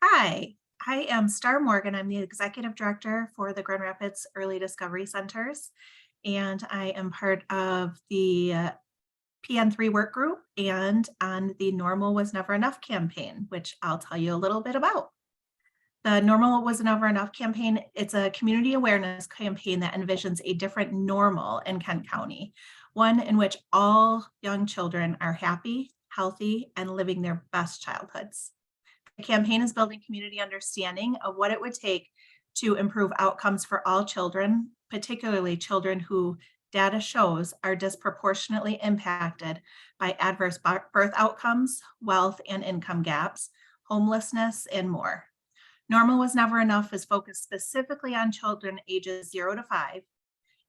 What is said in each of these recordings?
Hi, I am Star Morgan. I'm the Executive Director for the Grand Rapids Early Discovery Centers, and I am part of the PN3 work group and on the Normal Was Never Enough campaign, which I'll tell you a little bit about. The Normal Was Never Enough campaign, it's a community awareness campaign that envisions a different normal in Kent County, one in which all young children are happy, healthy, and living their best childhoods. The campaign is building community understanding of what it would take to improve outcomes for all children, particularly children who data shows are disproportionately impacted by adverse birth outcomes, wealth and income gaps, homelessness, and more. Normal Was Never Enough is focused specifically on children ages 0 to 5,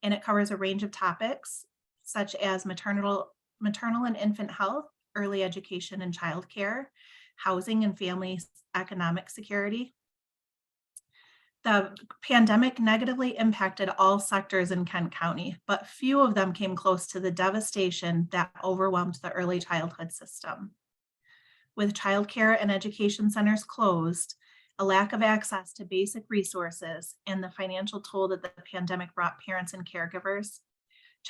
and it covers a range of topics such as maternal and infant health, early education and childcare, housing and family economic security. The pandemic negatively impacted all sectors in Kent County, but few of them came close to the devastation that overwhelmed the early childhood system. With childcare and education centers closed, a lack of access to basic resources, and the financial toll that the pandemic brought parents and caregivers,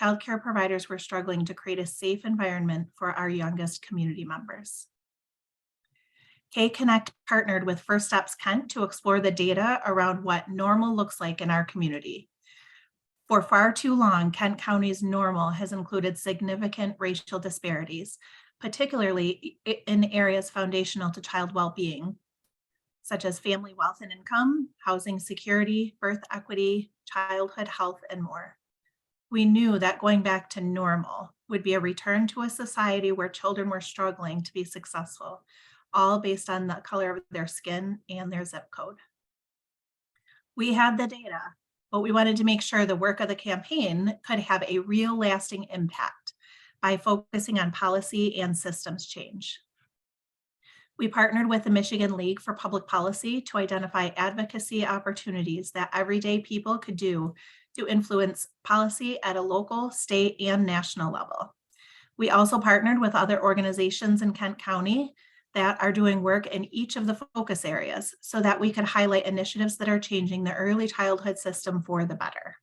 childcare providers were struggling to create a safe environment for our youngest community members. K-Connect partnered with First Steps Kent to explore the data around what normal looks like in our community. For far too long, Kent County's normal has included significant racial disparities, particularly in areas foundational to child well-being, such as family wealth and income, housing security, birth equity, childhood health, and more. We knew that going back to normal would be a return to a society where children were struggling to be successful, all based on the color of their skin and their zip code. We had the data, but we wanted to make sure the work of the campaign could have a real lasting impact by focusing on policy and systems change. We partnered with the Michigan League for Public Policy to identify advocacy opportunities that everyday people could do to influence policy at a local, state, and national level. We also partnered with other organizations in Kent County that are doing work in each of the focus areas so that we could highlight initiatives that are changing the early childhood system for the better.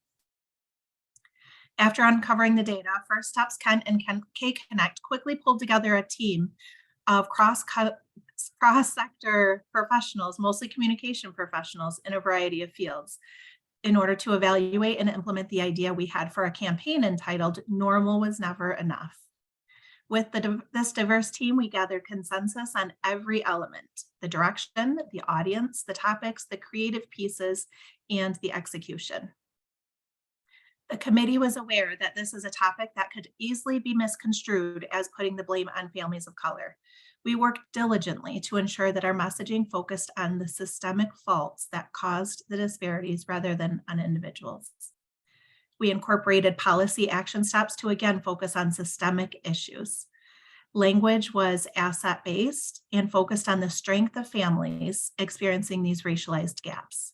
After uncovering the data, First Steps Kent and K-Connect quickly pulled together a team of cross-sector professionals, mostly communication professionals in a variety of fields, in order to evaluate and implement the idea we had for a campaign entitled Normal Was Never Enough. With this diverse team, we gathered consensus on every element: the direction, the audience, the topics, the creative pieces, and the execution. The committee was aware that this is a topic that could easily be misconstrued as putting the blame on families of color. We worked diligently to ensure that our messaging focused on the systemic faults that caused the disparities rather than on individuals. We incorporated policy action steps to again focus on systemic issues. Language was asset-based and focused on the strength of families experiencing these racialized gaps.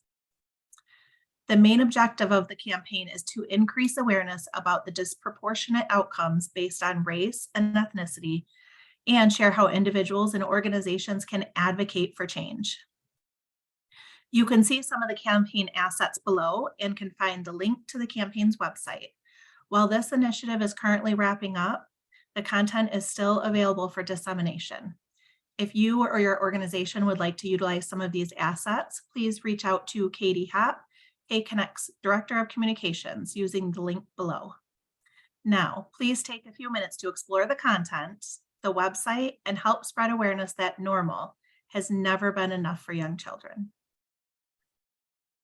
The main objective of the campaign is to increase awareness about the disproportionate outcomes based on race and ethnicity, and share how individuals and organizations can advocate for change. You can see some of the campaign assets below and can find the link to the campaign's website. While this initiative is currently wrapping up, the content is still available for dissemination. If you or your organization would like to utilize some of these assets, please reach out to Katie Happ, K-Connect's Director of Communications, using the link below. Now, please take a few minutes to explore the content, the website, and help spread awareness that normal has never been enough for young children.